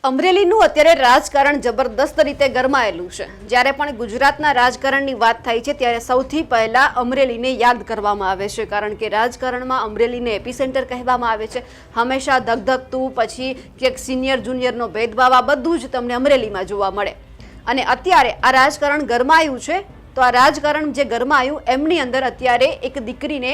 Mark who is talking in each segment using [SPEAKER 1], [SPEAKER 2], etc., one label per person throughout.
[SPEAKER 1] અમરેલીનું અત્યારે રાજકારણ જબરદસ્ત રીતે ગરમાયેલું છે। જ્યારે પણ ગુજરાતના રાજકારણની વાત થાય છે ત્યારે સૌથી પહેલા અમરેલીને યાદ કરવામાં આવે છે, કારણ કે રાજકારણમાં અમરેલીને એપિસેન્ટર કહેવામાં આવે છે। હંમેશા ધગધગતું, પછી ક્યાંક સિનિયર જુનિયરનો ભેદભાવ, આ બધું જ તમને અમરેલીમાં જોવા મળે। અને અત્યારે આ રાજકારણ ગરમાયું છે, તો આ રાજકારણ જે ગરમાયું એમની અંદર અત્યારે એક દીકરીને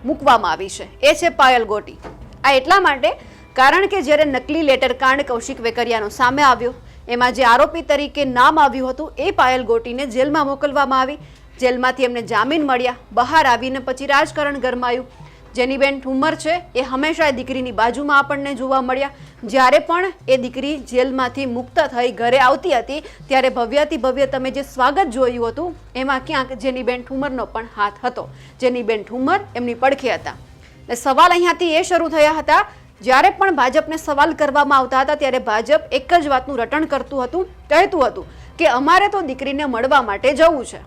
[SPEAKER 1] મૂકવામાં આવી છે, એ છે પાયલ ગોટી। આ એટલા માટે કારણ કે જ્યારે નકલી લેટર કાંડ કૌશિક વેકરિયાનો સામે આવ્યો, એમાં જે આરોપી તરીકે નામ આવ્યું હતું એ પાયલ ગોટીને જેલમાં મોકલવામાં આવી। જેલમાંથી એમને જામીન મળ્યા, બહાર આવીને પછી રાજકારણ ગરમાયું। જેનીબેન ઠુમ્મર છે એ હંમેશા એ દીકરીની બાજુમાં આપણને જોવા મળ્યા। જ્યારે પણ એ દીકરી જેલમાંથી મુક્ત થઈ ઘરે આવતી હતી ત્યારે ભવ્યાથી ભવ્ય તમે જે સ્વાગત જોયું હતું એમાં ક્યાંક જેનીબેન ઠુમ્મરનો પણ હાથ હતો। જેનીબેન ઠુમ્મર એમની પડખે હતા। એટલે સવાલ અહીંયાથી એ શરૂ થયા હતા, જ્યારે પણ ભાજપને સવાલ કરવામાં આવતા હતા ત્યારે ભાજપ એક જ વાતનું રટણ કરતું હતું, કહેતું હતું કે અમારે તો દીકરીને મળવા માટે જવું છે,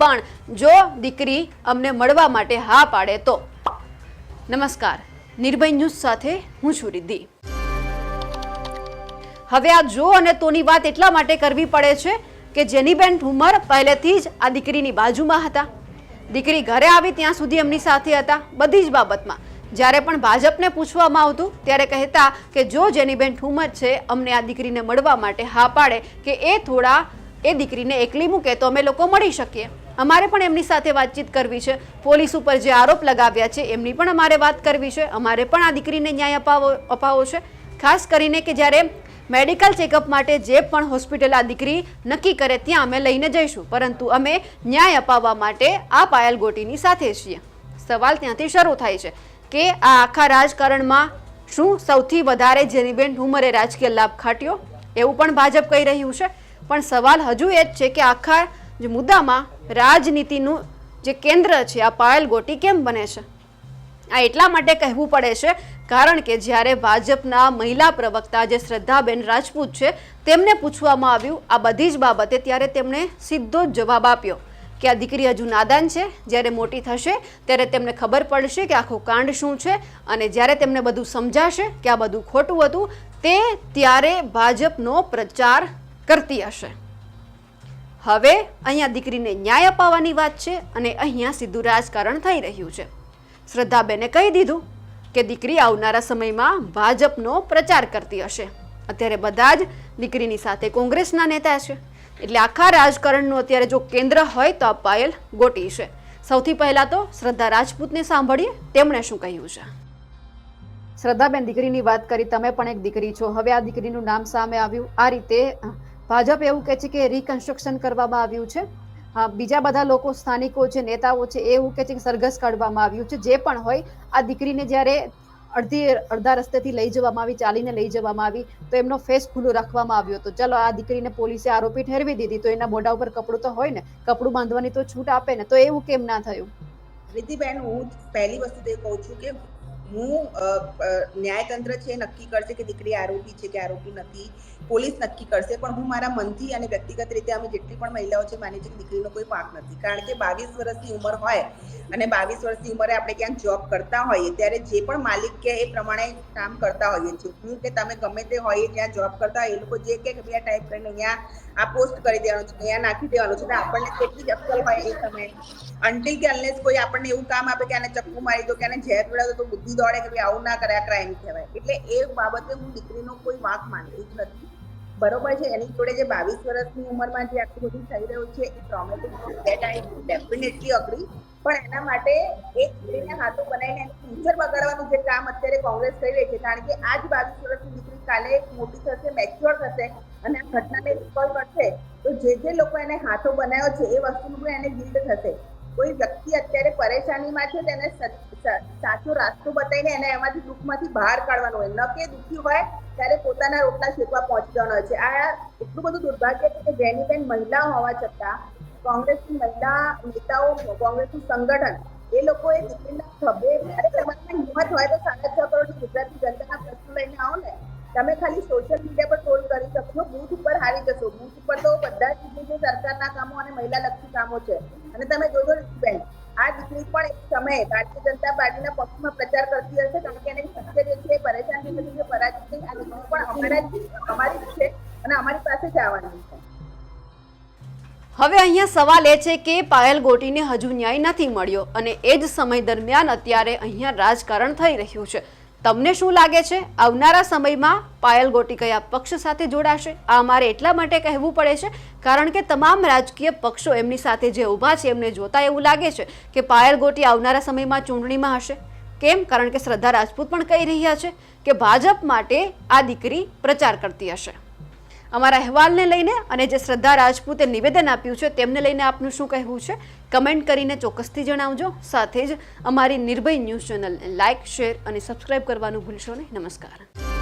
[SPEAKER 1] પણ જો દીકરી અમને મળવા માટે હા પાડે તો। નમસ્કાર, નિર્ભય ન્યૂઝ સાથે હું છું રિદ્ધિ। હવે આ જો અને તોની વાત એટલા માટે કરવી પડે છે કે જેનીબેન ઠુમ્મર પહેલેથી જ આ દીકરીની બાજુમાં હતા। દીકરી ઘરે આવી ત્યાં સુધી એમની સાથે હતા બધી જ બાબતમાં। જ્યારે પણ ભાજપને પૂછવામાં આવતું ત્યારે કહેતા કે જો જેનીબેન ઠુમ્મર છે અમને આ દીકરીને મળવા માટે હા પાડે કે એ થોડા એ દીકરીને એકલી મૂકે તો અમે લોકો મળી શકીએ, અમારે પણ એમની સાથે વાતચીત કરવી છે, પોલીસ ઉપર જે આરોપ લગાવ્યા છે એમની પણ અમારે વાત કરવી છે, અમારે પણ આ દીકરીને ન્યાય અપાવવો છે। ખાસ કરીને કે જ્યારે મેડિકલ ચેકઅપ માટે જે પણ હોસ્પિટલ આ દીકરી નક્કી કરે ત્યાં અમે લઈને જઈશું, પરંતુ અમે ન્યાય અપાવવા માટે આ પાયલ ગોટીની સાથે છીએ। સવાલ ત્યાંથી શરૂ થાય છે કે આ આખા રાજકારણમાં શું સૌથી વધારે જેનીબેન ઠુમ્મરે રાજકીય લાભ ખાટ્યો, એવું પણ ભાજપ કહી રહ્યું છે। પણ સવાલ હજુ એ જ છે કે આખા જે મુદ્દામાં રાજનીતિનું જે કેન્દ્ર છે આ પાયલ ગોટી કેમ બને છે? આ એટલા માટે કહેવું પડે છે કારણ કે જ્યારે ભાજપના મહિલા પ્રવક્તા જે શ્રદ્ધાબેન રાજપૂત છે તેમને પૂછવામાં આવ્યું આ બધી જ બાબતે, ત્યારે તેમણે સીધો જ જવાબ આપ્યો કે આ દીકરી હજુ નાદાન છે, જ્યારે મોટી થશે ત્યારે તેમને ખબર પડશે કે આખો કાંડ શું છે, અને જ્યારે તેમને બધું સમજાશે કે આ બધું ખોટું હતું તે ત્યારે ભાજપનો પ્રચાર કરતી હશે। હવે અહીંયા દીકરીને ન્યાય અપાવવાની વાત છે અને અહીંયા સીધું રાજકારણ થઈ રહ્યું છે। શ્રદ્ધાબેને કહી દીધું કે દીકરી આવનારા સમયમાં ભાજપનો પ્રચાર કરતી હશે। અત્યારે બધા જ દીકરીની સાથે કોંગ્રેસના નેતા છે, એટલે આખા રાજકારણનું અત્યારે જો કેન્દ્ર હોય તો આ પાયલ ગોટી છે। સૌથી પહેલા તો શ્રદ્ધા રાજપૂતને સાંભળીએ તેમણે શું કહ્યું છે। શ્રદ્ધાબેન, દીકરીની વાત કરી, તમે પણ એક દીકરી છો, હવે આ દીકરીનું નામ સામે આવ્યું, આ રીતે ભાજપ એવું કહે છે કે રિકન્સ્ટ્રક્શન કરવામાં આવ્યું છે, બીજા બધા લોકો સ્થાનિકો છે, નેતાઓ છે, એવું કહે છે કે સરઘસ કાઢવામાં આવ્યું છે। જે પણ હોય, આ દીકરીને જ્યારે અડધા રસ્તેથી લઈ જવામાં આવી, ચાલીને લઈ જવામાં આવી તો એમનો ફેસ ખુલ્લો રાખવામાં આવ્યો હતો। ચલો, આ દીકરીને પોલીસે આરોપી ઠેરવી દીધી તો એના મોઢા ઉપર કપડું તો હોય ને, કપડું બાંધવાની તો છૂટ આપે ને, તો એવું કેમ ના થયું?
[SPEAKER 2] રિદ્ધિબેન, હું પહેલી વસ્તુ તો એ કહું છું કે હું ન્યાયતંત્ર છે નક્કી કરશે કે દીકરી આરોપી છે કે આરોપી નથી, પોલીસ નક્કી કરશે, પણ હું મારા મનથી અને વ્યક્તિગત રીતે અમે જેટલી પણ મહિલાઓ છે માની છે કે દીકરીનો કોઈ પાક નથી। કારણ કે 22 વર્ષની ઉંમર હોય અને 22 વર્ષની ઉંમરે આપણે ક્યાંક જોબ કરતા હોઈએ ત્યારે જે પણ માલિક કે એ પ્રમાણે કામ કરતા હોઈએ છીએ। હું કે તમે ગમે તે હોઈએ ત્યાં જોબ કરતા હોય, એ લોકો જે કે ભાઈ આ ટાઈપ કરીને અહીંયા આ પોસ્ટ કરી દેવાનું છે, અહીંયા નાખી દેવાનું છે, આપણને કેટલી જ અક્કલ હોય એ સમયે, અનટિલ કે અનલેસ કોઈ આપણને એવું કામ આપે કે આને ચક્કુ મારી દો કે આને ઝેર પીવડાવી દો તો બુદ્ધિ દોડે કે ભાઈ આવું ના કરે, આ ક્રાઇમ કહેવાય। એટલે એ બાબતે હું દીકરીનો કોઈ વાંક માનતી જ નથી, બરોબર છે। એની જોડે જે 22 વર્ષની ઉંમરમાં જે આટલું બધું થઈ રહ્યું છે એ traumatic that I definitely agree, પણ એના માટે એક દીકરીને હાથો બનાવીને એનું ફ્યુચર બગાડવાનું જે કામ અત્યારે કોંગ્રેસ કરી રહી છે, કારણ કે આ જ 22 વર્ષની દીકરી કાલે મોટી થશે, મેચ્યોર થશે અને આ ઘટનાને રિકોલ કરશે તો જે લોકો એને હાથો બનાવ્યો છે એ વસ્તુનું પણ એને ગિલ્ટ થશે। કોઈ વ્યક્તિ અત્યારે પરેશાનીમાં છે તેને સાચો રાસ્તો બતાવીને એને એમાંથી દુઃખમાંથી બહાર કાઢવાનો હોય, ન કે દુઃખી હોય ત્યારે પોતાના રોટલા શેકવા પહોંચી જવાનો હોય છે। આ એટલું બધું દુર્ભાગ્ય છે કે જેનીબેન મહિલા હોવા છતાં કોંગ્રેસની મહિલા નેતાઓ, કોંગ્રેસનું સંગઠન, એ લોકોએ દીકરીના ખભે, અરે તમારી હિંમત હોય તો 6.5 કરોડ ગુજરાતની જનતાના પ્રશ્નો લઈને આવો ને, તમે ખાલી સોશિયલ મીડિયા પર ટ્રોલ કરી શકશો, બૂથ ઉપર હારી જશો। બૂથ ઉપર તો બધા જ જે સરકારના કામો અને મહિલા લક્ષી કામો છે, અને તમે જોજો બેન આ દીકરી પણ એક સમયે ભારતીય જનતા પાર્ટીના પક્ષમાં પ્રચાર કરતી હશે, કારણ કે એને શક્ય જે છે પરેશાન થઈ હતી કે પરાજિત થઈ, આ દીકરી પણ અમારી જ છે અને અમારી પાસે જ આવવાની છે.
[SPEAKER 1] હવે અહીંયા સવાલ એ છે કે પાયલ ગોટીને હજુ ન્યાય નથી મળ્યો અને એ જ સમય દરમિયાન અત્યારે અહીંયા રાજકારણ થઈ રહ્યું છે. તમને શું લાગે છે આવનારા સમયમાં પાયલ ગોટી કયા પક્ષ સાથે જોડાશે? આ અમારે એટલા માટે કહેવું પડે છે કારણ કે તમામ રાજકીય પક્ષો એમની સાથે જે ઊભા છે એમને જોતા એવું લાગે છે કે પાયલ ગોટી આવનારા સમયમાં ચૂંટણીમાં હશે. કેમ? કારણ કે શ્રદ્ધા રાજપૂત પણ કહી રહ્યા છે કે ભાજપ માટે આ દીકરી પ્રચાર કરતી હશે. અમારા અહેવાલને લઈને અને જે શ્રદ્ધા રાજપૂતે નિવેદન આપ્યું છે તેમને લઈને આપનું શું કહેવું છે કમેન્ટ કરીને ચોક્કસથી જણાવજો. સાથે જ અમારી નિર્ભય ન્યૂઝ ચેનલને લાઇક, શેર અને સબસ્ક્રાઇબ કરવાનું ભૂલશો નહીં. નમસ્કાર.